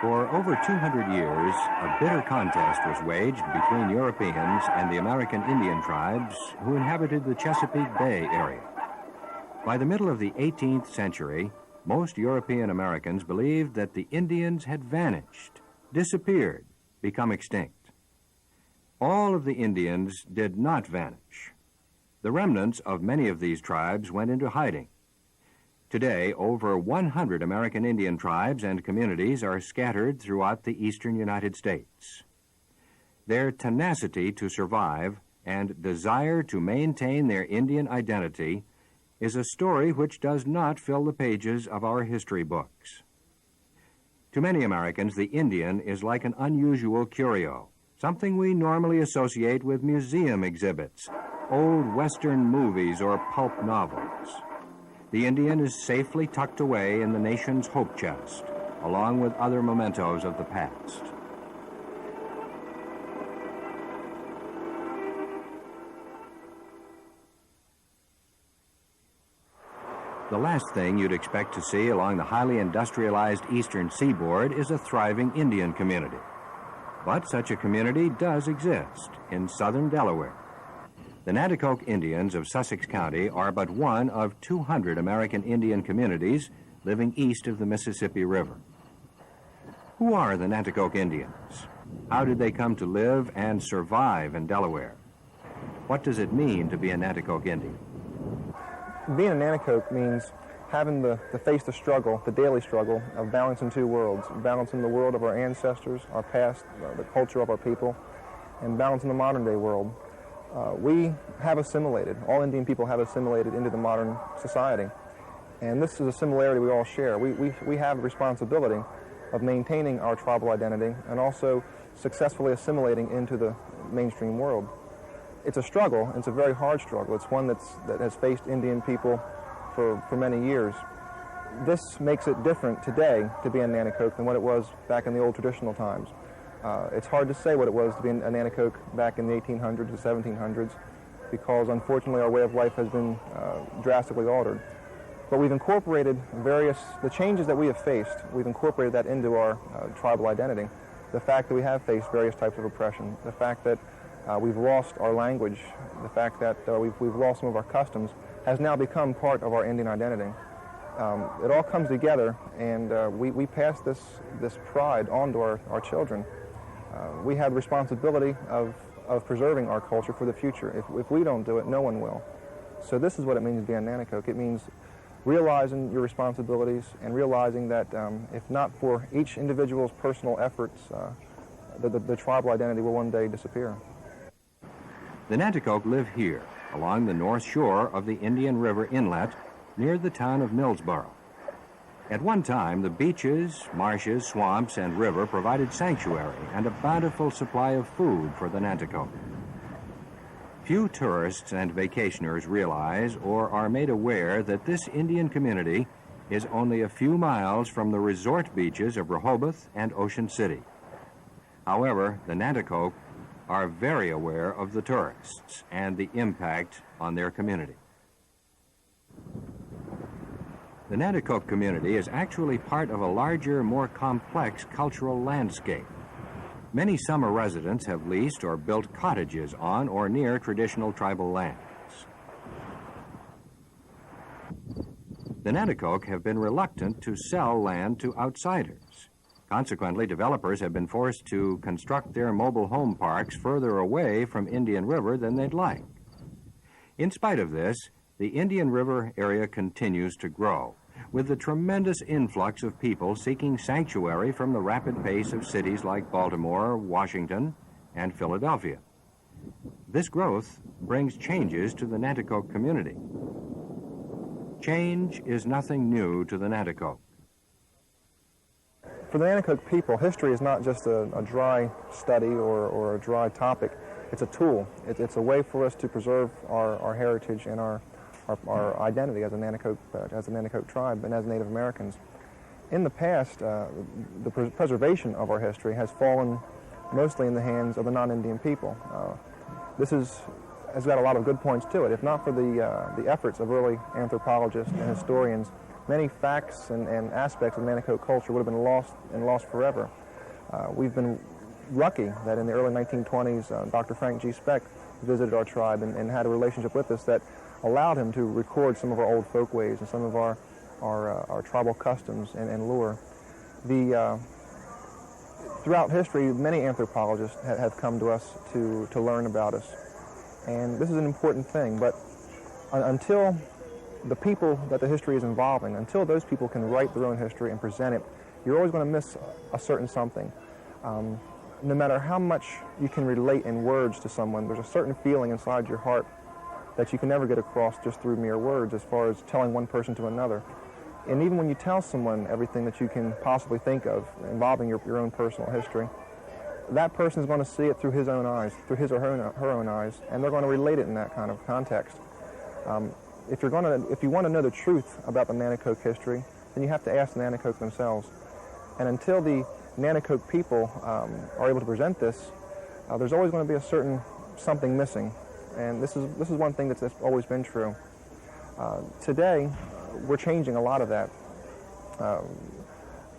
For over 200 years, a bitter contest was waged between Europeans and the American Indian tribes who inhabited the Chesapeake Bay area. By the middle of the 18th century, most European Americans believed that the Indians had vanished, disappeared, become extinct. All of the Indians did not vanish. The remnants of many of these tribes went into hiding. Today, over 100 American Indian tribes and communities are scattered throughout the eastern United States. Their tenacity to survive and desire to maintain their Indian identity is a story which does not fill the pages of our history books. To many Americans, the Indian is like an unusual curio, something we normally associate with museum exhibits, old Western movies, or pulp novels. The Indian is safely tucked away in the nation's hope chest, along with other mementos of the past. The last thing you'd expect to see along the highly industrialized eastern seaboard is a thriving Indian community. But such a community does exist in southern Delaware. The Nanticoke Indians of Sussex County are but one of 200 American Indian communities living east of the Mississippi River. Who are the Nanticoke Indians? How did they come to live and survive in Delaware? What does it mean to be a Nanticoke Indian? Being a Nanticoke means having to face the struggle, the daily struggle of balancing two worlds, balancing the world of our ancestors, our past, the culture of our people, and balancing the modern day world. We have assimilated, all Indian people have assimilated into the modern society. And this is a similarity we all share. We have the responsibility of maintaining our tribal identity and also successfully assimilating into the mainstream world. It's a struggle. It's a very hard struggle. It's one that has faced Indian people for many years. This makes it different today to be a Nanticoke than what it was back in the old traditional times. It's hard to say what it was to be a Nanticoke back in the 1800s and 1700s because, unfortunately, our way of life has been drastically altered. But we've incorporated the changes that we have faced, we've incorporated that into our tribal identity. The fact that we have faced various types of oppression, the fact that we've lost our language, the fact that we've lost some of our customs has now become part of our Indian identity. It all comes together, and we pass this pride on to our children. We have the responsibility of preserving our culture for the future. If we don't do it, no one will. So this is what it means to be a Nanticoke. It means realizing your responsibilities and realizing that if not for each individual's personal efforts, the tribal identity will one day disappear. The Nanticoke live here, along the north shore of the Indian River Inlet, near the town of Millsboro. At one time, the beaches, marshes, swamps, and river provided sanctuary and a bountiful supply of food for the Nanticoke. Few tourists and vacationers realize or are made aware that this Indian community is only a few miles from the resort beaches of Rehoboth and Ocean City. However, the Nanticoke are very aware of the tourists and the impact on their community. The Nanticoke community is actually part of a larger, more complex cultural landscape. Many summer residents have leased or built cottages on or near traditional tribal lands. The Nanticoke have been reluctant to sell land to outsiders. Consequently, developers have been forced to construct their mobile home parks further away from Indian River than they'd like. In spite of this, the Indian River area continues to grow, with the tremendous influx of people seeking sanctuary from the rapid pace of cities like Baltimore, Washington, and Philadelphia. This growth brings changes to the Nanticoke community. Change is nothing new to the Nanticoke. For the Nanticoke people, history is not just a dry study or a dry topic. It's a tool. It's a way for us to preserve our heritage and our identity as a Nanticoke tribe and as Native Americans. In the past, the preservation of our history has fallen mostly in the hands of the non-Indian people. This is has got a lot of good points to it. If not for the efforts of early anthropologists and historians, many facts and aspects of Nanticoke culture would have been lost forever. We've been lucky that in the early 1920s, Dr. Frank G. Speck visited our tribe and had a relationship with us that allowed him to record some of our old folkways and some of our tribal customs and lore. Throughout history, many anthropologists have come to us to learn about us. And this is an important thing, but until the people that the history is involving, until those people can write their own history and present it, you're always going to miss a certain something. No matter how much you can relate in words to someone, there's a certain feeling inside your heart that you can never get across just through mere words as far as telling one person to another. And even when you tell someone everything that you can possibly think of involving your own personal history, that person is going to see it through his own eyes, through his or her own eyes, and they're going to relate it in that kind of context. If you want to know the truth about the Nanticoke history, then you have to ask the Nanticoke themselves. And until the Nanticoke people are able to present this, there's always going to be a certain something missing. And this is one thing that's always been true. Today, we're changing a lot of that.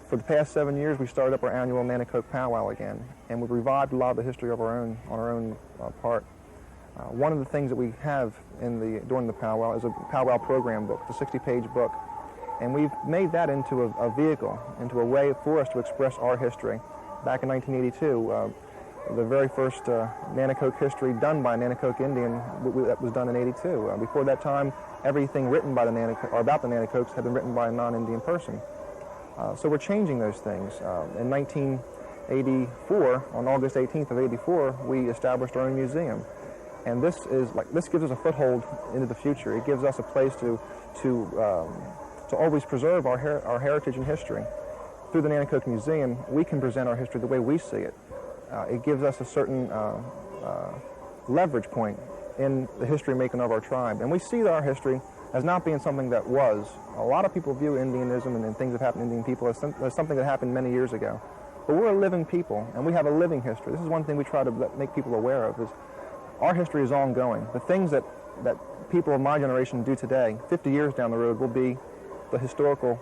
For the past 7 years, we started up our annual Nanticoke Pow Wow again, and we've revived a lot of the history of on our own part. One of the things that we have during the Pow Wow is a Pow Wow program book, the 60-page book, and we've made that into a vehicle, into a way for us to express our history. Back in 1982, the very first Nanticoke history done by a Nanticoke Indian that was done in '82. Before that time, everything written by about the Nanticokes had been written by a non-Indian person. So we're changing those things. In 1984, on August 18th of '84, we established our own museum, and this gives us a foothold into the future. It gives us a place to always preserve our heritage and history. Through the Nanticoke Museum, we can present our history the way we see it. It gives us a certain leverage point in the history making of our tribe, and we see our history as not being something that was. A lot of people view Indianism and things that happen to Indian people as something that happened many years ago. But we're a living people, and we have a living history. This is one thing we try to make people aware of, is our history is ongoing. The things that people of my generation do today, 50 years down the road, will be the historical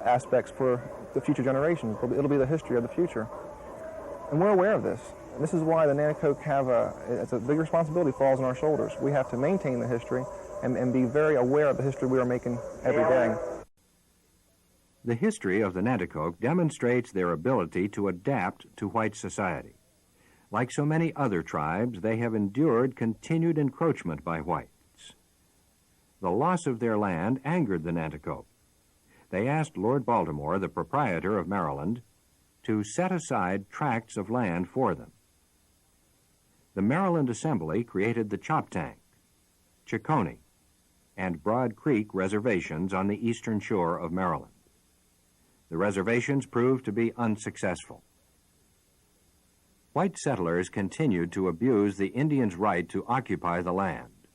aspects for the future generations. It'll be the history of the future. And we're aware of this. And this is why the Nanticoke it's a big responsibility falls on our shoulders. We have to maintain the history and be very aware of the history we are making every day. The history of the Nanticoke demonstrates their ability to adapt to white society. Like so many other tribes, they have endured continued encroachment by whites. The loss of their land angered the Nanticoke. They asked Lord Baltimore, the proprietor of Maryland, to set aside tracts of land for them. The Maryland Assembly created the Choptank, Chicony, and Broad Creek reservations on the eastern shore of Maryland. The reservations proved to be unsuccessful. White settlers continued to abuse the Indians' right to occupy the land.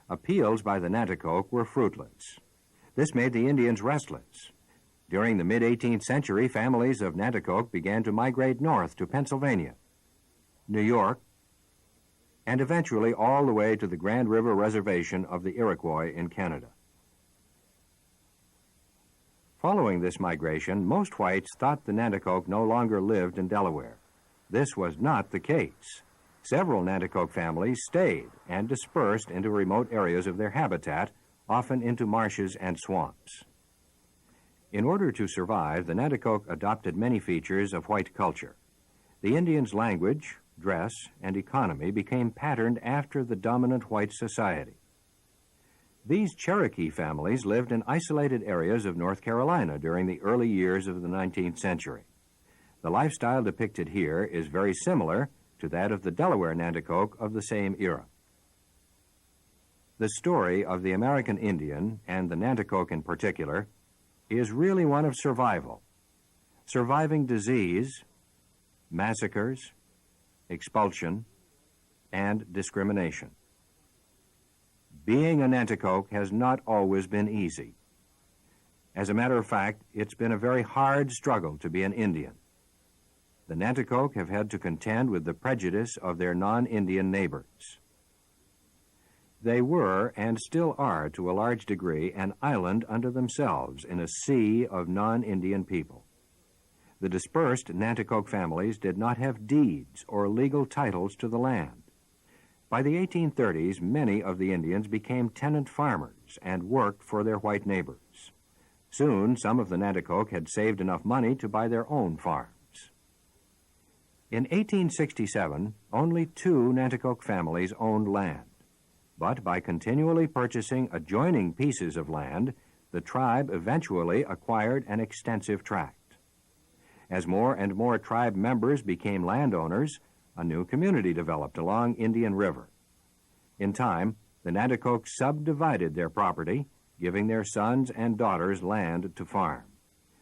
Appeals by the Nanticoke were fruitless. This made the Indians restless. During the mid-18th century, families of Nanticoke began to migrate north to Pennsylvania, New York, and eventually all the way to the Grand River Reservation of the Iroquois in Canada. Following this migration, most whites thought the Nanticoke no longer lived in Delaware. This was not the case. Several Nanticoke families stayed and dispersed into remote areas of their habitat, often into marshes and swamps. In order to survive, the Nanticoke adopted many features of white culture. The Indians' language, dress, and economy became patterned after the dominant white society. These Cherokee families lived in isolated areas of North Carolina during the early years of the 19th century. The lifestyle depicted here is very similar to that of the Delaware Nanticoke of the same era. The story of the American Indian, and the Nanticoke in particular, is really one of survival. Surviving disease, massacres, expulsion, and discrimination. Being a Nanticoke has not always been easy. As a matter of fact, it's been a very hard struggle to be an Indian. The Nanticoke have had to contend with the prejudice of their non-Indian neighbors. They were, and still are to a large degree, an island unto themselves in a sea of non-Indian people. The dispersed Nanticoke families did not have deeds or legal titles to the land. By the 1830s, many of the Indians became tenant farmers and worked for their white neighbors. Soon, some of the Nanticoke had saved enough money to buy their own farms. In 1867, only 2 Nanticoke families owned land. But by continually purchasing adjoining pieces of land, the tribe eventually acquired an extensive tract. As more and more tribe members became landowners, a new community developed along Indian River. In time, the Nanticoke subdivided their property, giving their sons and daughters land to farm.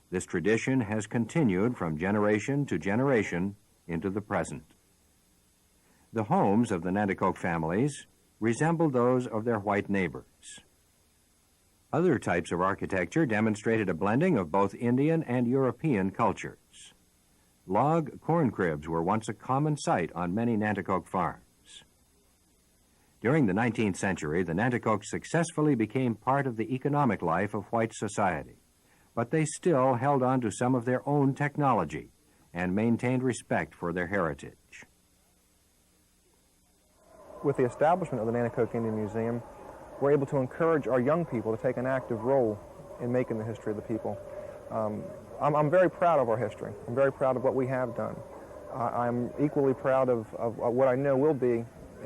This tradition has continued from generation to generation into the present. The homes of the Nanticoke families resembled those of their white neighbors. Other types of architecture demonstrated a blending of both Indian and European cultures. Log corn cribs were once a common sight on many Nanticoke farms. During the 19th century, the Nanticoke successfully became part of the economic life of white society, but they still held on to some of their own technology and maintained respect for their heritage. With the establishment of the Nanticoke Indian Museum, we're able to encourage our young people to take an active role in making the history of the people. I'm very proud of our history. I'm very proud of what we have done. I'm equally proud of what I know will be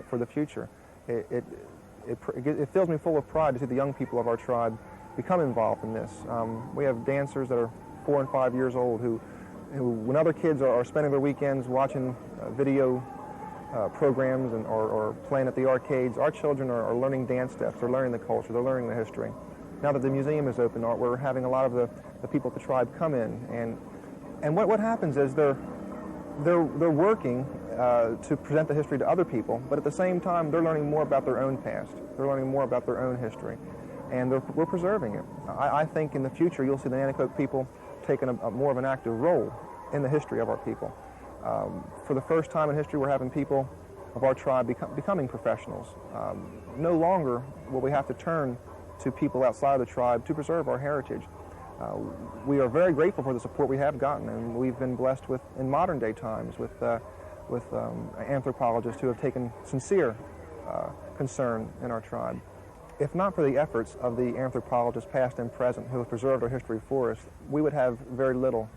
for the future. It fills me full of pride to see the young people of our tribe become involved in this. We have dancers that are 4 and 5 years old who when other kids are spending their weekends watching video programs or playing at the arcades, our children are learning dance steps, they're learning the culture, they're learning the history. Now that the museum is open, we're having a lot of the people of the tribe come in, and what happens is they're working to present the history to other people, but at the same time they're learning more about their own past, they're learning more about their own history, and we're preserving it. I think in the future you'll see the Nanticoke people taking a more of an active role in the history of our people. For the first time in history, we're having people of our tribe becoming professionals. No longer will we have to turn to people outside of the tribe to preserve our heritage. We are very grateful for the support we have gotten, and we've been blessed with, in modern day times, with anthropologists who have taken sincere concern in our tribe. If not for the efforts of the anthropologists, past and present, who have preserved our history for us, we would have very little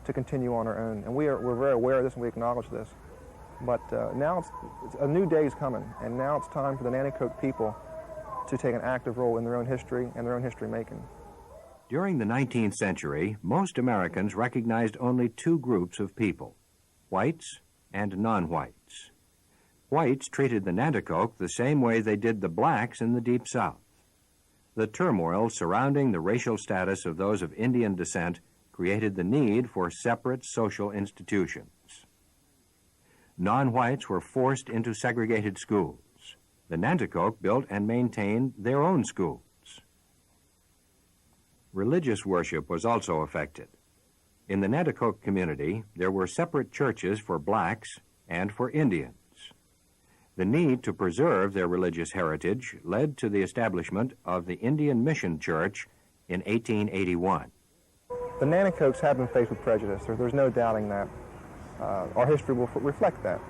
to continue on our own. And we're very aware of this and we acknowledge this. But now a new day is coming, and now it's time for the Nanticoke people to take an active role in their own history and their own history making. During the 19th century, most Americans recognized only 2 groups of people, whites and non-whites. Whites treated the Nanticoke the same way they did the blacks in the Deep South. The turmoil surrounding the racial status of those of Indian descent created the need for separate social institutions. Non-whites were forced into segregated schools. The Nanticoke built and maintained their own schools. Religious worship was also affected. In the Nanticoke community, there were separate churches for blacks and for Indians. The need to preserve their religious heritage led to the establishment of the Indian Mission Church in 1881. The Nanticokes have been faced with prejudice. There's no doubting that. Our history will reflect that.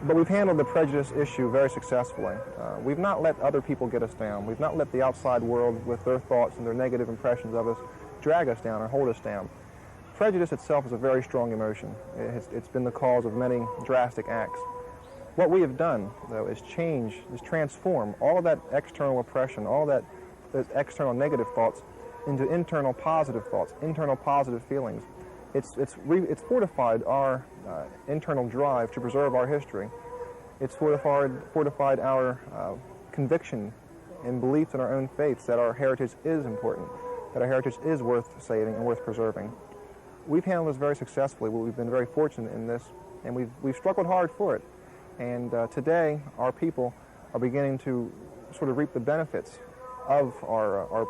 But we've handled the prejudice issue very successfully. We've not let other people get us down. We've not let the outside world, with their thoughts and their negative impressions of us, drag us down or hold us down. Prejudice itself is a very strong emotion. It's been the cause of many drastic acts. What we have done, though, is transform all of that external oppression, all of those external negative thoughts into internal positive thoughts, internal positive feelings. It's fortified our internal drive to preserve our history. It's fortified our conviction and beliefs in our own faiths that our heritage is important, that our heritage is worth saving and worth preserving. We've handled this very successfully. We've been very fortunate in this, and we've struggled hard for it. And today, our people are beginning to sort of reap the benefits of our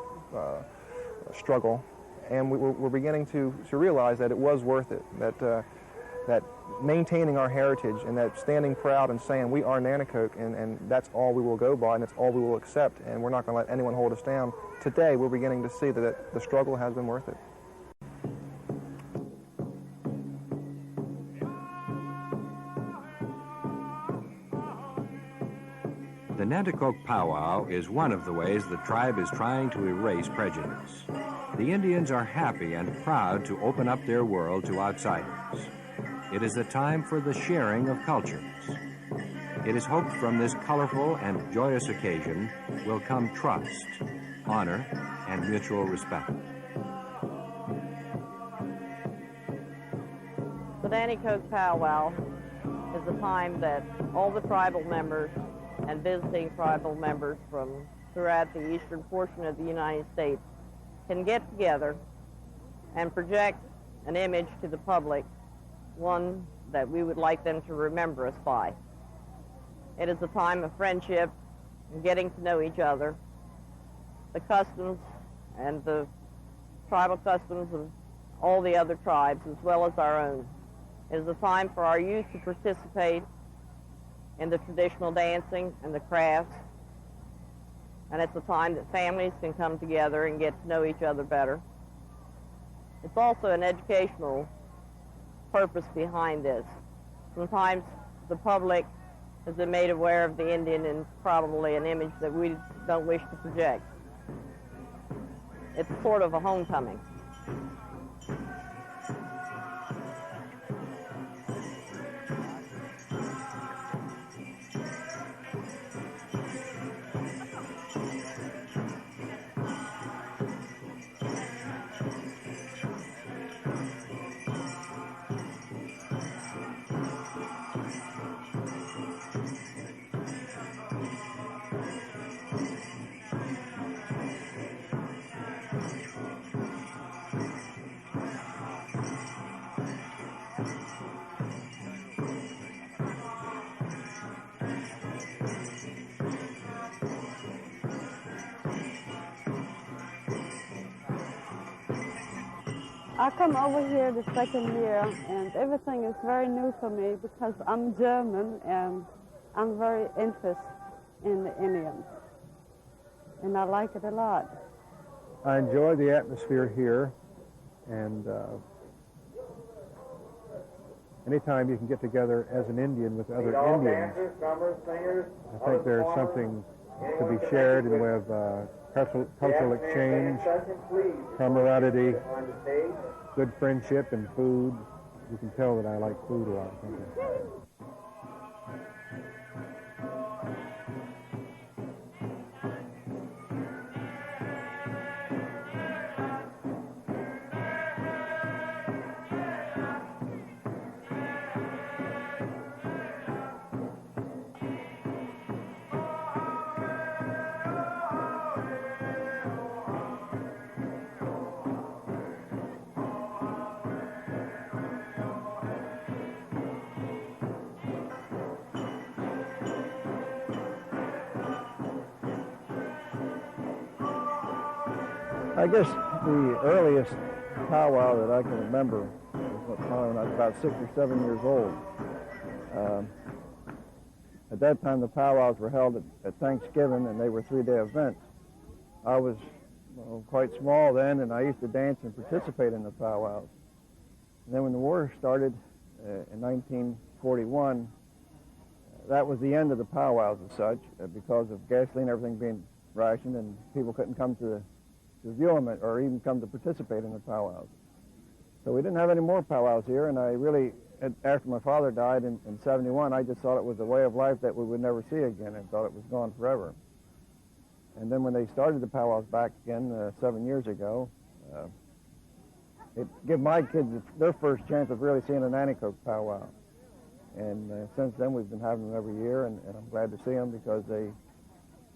struggle, and we're beginning to realize that it was worth it, that that maintaining our heritage and that standing proud and saying we are Nanticoke, and that's all we will go by and that's all we will accept, and we're not going to let anyone hold us down. Today we're beginning to see that the struggle has been worth it. The Nanticoke Pow Wow is one of the ways the tribe is trying to erase prejudice. The Indians are happy and proud to open up their world to outsiders. It is a time for the sharing of cultures. It is hoped from this colorful and joyous occasion will come trust, honor, and mutual respect. The Nanticoke Pow Wow is a time that all the tribal members and visiting tribal members from throughout the eastern portion of the United States can get together and project an image to the public, one that we would like them to remember us by. It is a time of friendship and getting to know each other. The customs and the tribal customs of all the other tribes, as well as our own. It is a time for our youth to participate in the traditional dancing and the crafts, and it's a time that families can come together and get to know each other better. It's also an educational purpose behind this. Sometimes the public has been made aware of the Indian in probably an image that we don't wish to project. It's sort of a homecoming. I come over here the second year, and everything is very new for me because I'm German and I'm very interested in the Indians, and I like it a lot. I enjoy the atmosphere here, and anytime you can get together as an Indian with other Indians, I think there's something to be shared in the way of cultural exchange, camaraderie, good friendship, and food. You can tell that I like food a lot, don't you? I guess the earliest powwow that I can remember was when I was about 6 or 7 years old. At that time, the powwows were held at Thanksgiving, and they were 3-day events. I was quite small then, and I used to dance and participate in the powwows. And then when the war started in 1941, that was the end of the powwows as such, because of gasoline, everything being rationed, and people couldn't come to view them or even come to participate in the powwows. So we didn't have any more powwows here, and I really, after my father died in 71, I just thought it was a way of life that we would never see again and thought it was gone forever. And then when they started the powwows back again 7 years ago, it gave my kids their first chance of really seeing a Nanticoke powwow. And since then we've been having them every year, and I'm glad to see them because they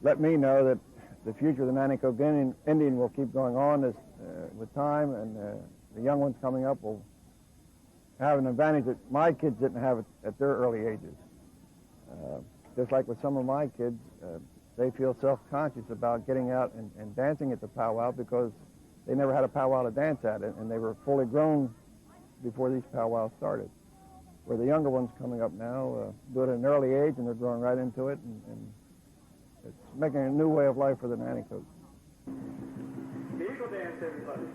let me know that the future of the Nanticoke Indian will keep going on with time, and the young ones coming up will have an advantage that my kids didn't have at their early ages. Just like with some of my kids, they feel self-conscious about getting out and dancing at the powwow because they never had a powwow to dance at, and they were fully grown before these powwows started. where the younger ones coming up now do it at an early age, and they're growing right into it, and it's making a new way of life for the Nanticoke. The Eagle Dance, everybody.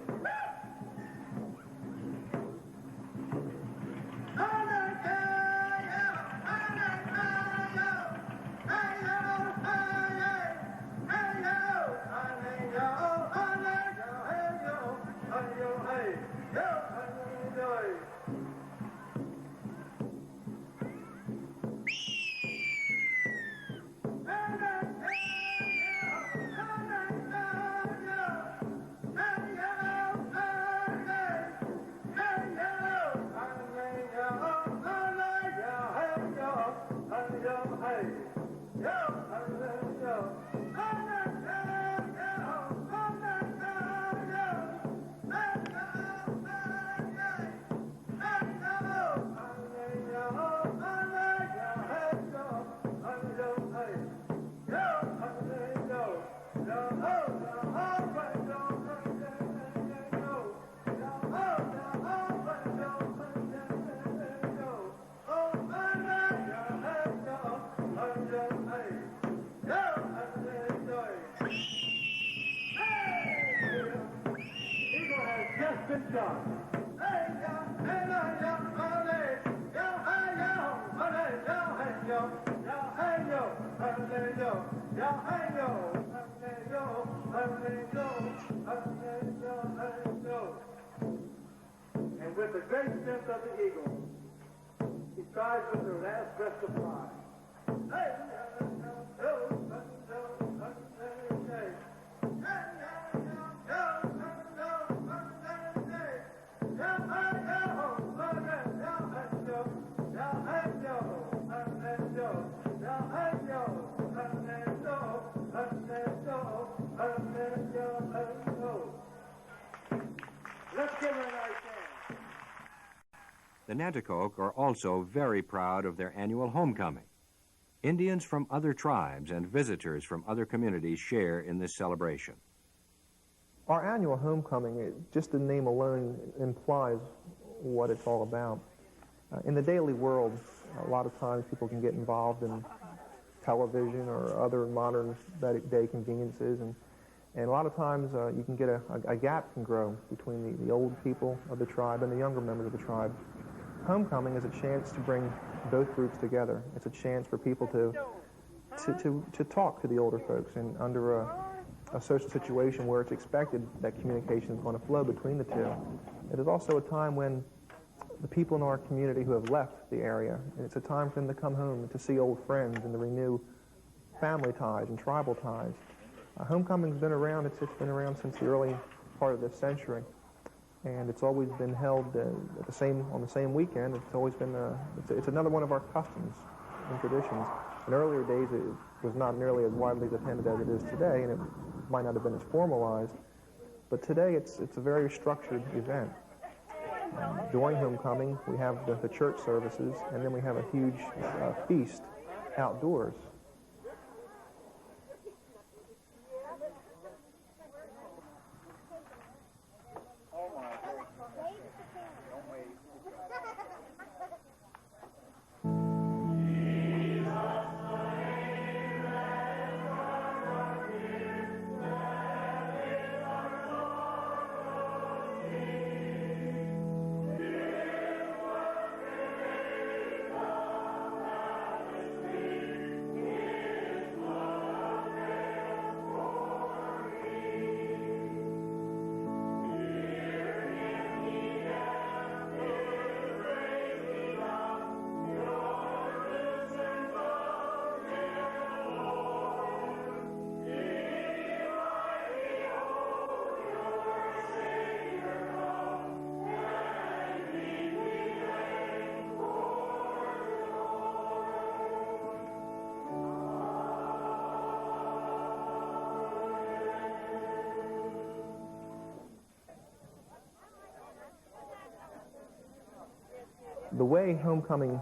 And with the great strength of the eagle, he strives with the last breath of fly. Let's give her a nice hand. The Nanticoke are also very proud of their annual homecoming. Indians from other tribes and visitors from other communities share in this celebration. Our annual homecoming, just the name alone implies what it's all about. In the daily world, a lot of times people can get involved in television or other modern day conveniences, and a lot of times you can get a gap can grow between the old people of the tribe and the younger members of the tribe. Homecoming is a chance to bring both groups together. It's a chance for people to talk to the older folks, and under a social situation where it's expected that communication is going to flow between the two. It is also a time when the people in our community who have left the area, and it's a time for them to come home and to see old friends and to renew family ties and tribal ties. Homecoming's been around. It's been around since the early part of this century, and it's always been held on the same weekend. It's always been it's another one of our customs and traditions. In earlier days, it was not nearly as widely attended as it is today, and it might not have been as formalized. But today, it's a very structured event. During homecoming, we have the church services, and then we have a huge feast outdoors. The way homecoming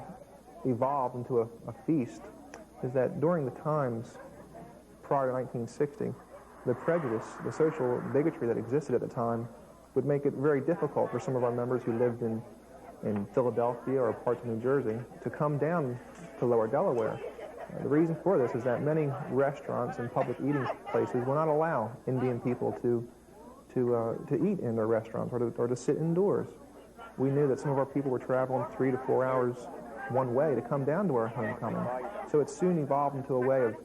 evolved into a feast is that during the times prior to 1960, the prejudice, the social bigotry that existed at the time would make it very difficult for some of our members who lived in in Philadelphia or parts of New Jersey to come down to Lower Delaware. The reason for this is that many restaurants and public eating places will not allow Indian people to eat in their restaurants or to sit indoors. We knew that some of our people were traveling 3 to 4 hours one way to come down to our homecoming. So it soon evolved into a way of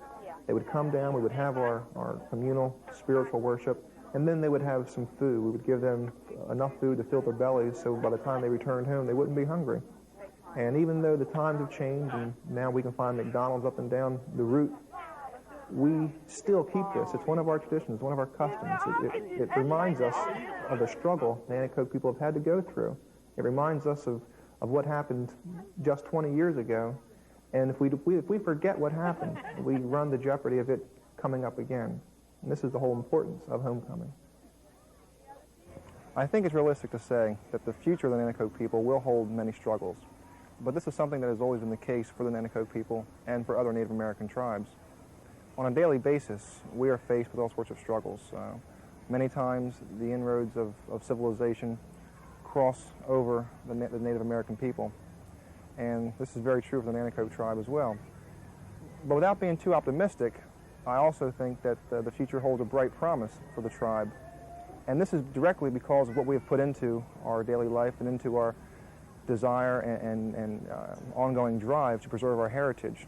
they would come down, we would have our communal spiritual worship, and then they would have some food. We would give them enough food to fill their bellies so by the time they returned home, they wouldn't be hungry. And even though the times have changed and now we can find McDonald's up and down the route, we still keep this. It's one of our traditions, one of our customs. It reminds us of the struggle Nanticoke people have had to go through. It reminds us of what happened just 20 years ago. And if we forget what happened, we run the jeopardy of it coming up again. And this is the whole importance of homecoming. I think it's realistic to say that the future of the Nanticoke people will hold many struggles. But this is something that has always been the case for the Nanticoke people and for other Native American tribes. On a daily basis, we are faced with all sorts of struggles. Many times, the inroads of civilization cross over the Native American people. And this is very true for the Nanticoke tribe as well. But without being too optimistic, I also think that the future holds a bright promise for the tribe. And this is directly because of what we have put into our daily life and into our desire and ongoing drive to preserve our heritage.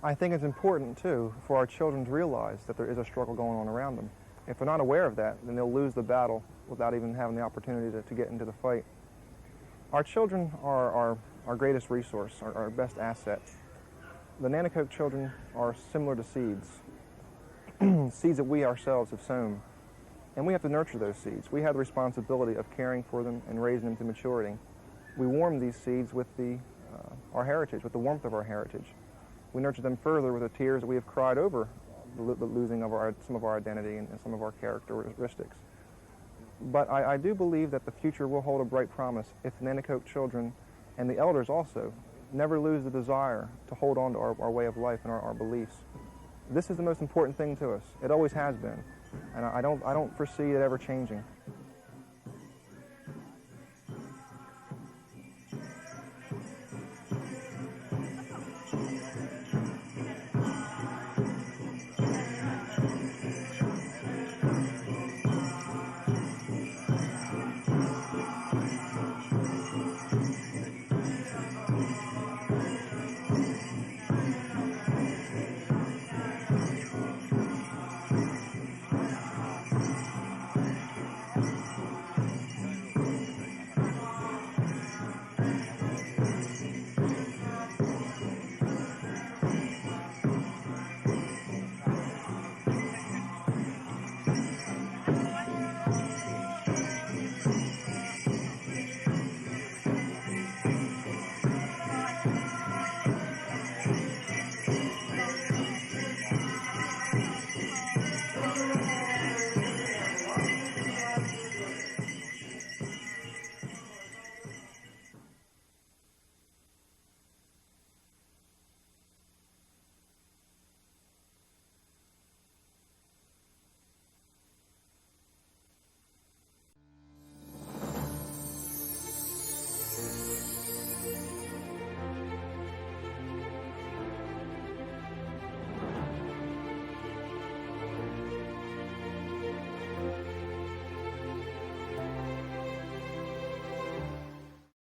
I think it's important, too, for our children to realize that there is a struggle going on around them. If they're not aware of that, then they'll lose the battle without even having the opportunity to get into the fight. Our children are our greatest resource, our best asset. The Nanticoke children are similar to seeds, seeds that we ourselves have sown. And we have to nurture those seeds. We have the responsibility of caring for them and raising them to maturity. We warm these seeds with our heritage, with the warmth of our heritage. We nurture them further with the tears that we have cried over the losing of some of our identity and some of our characteristics. But I do believe that the future will hold a bright promise if the Nanticoke children and the elders also never lose the desire to hold on to our way of life and our beliefs. This is the most important thing to us. It always has been, and I don't foresee it ever changing.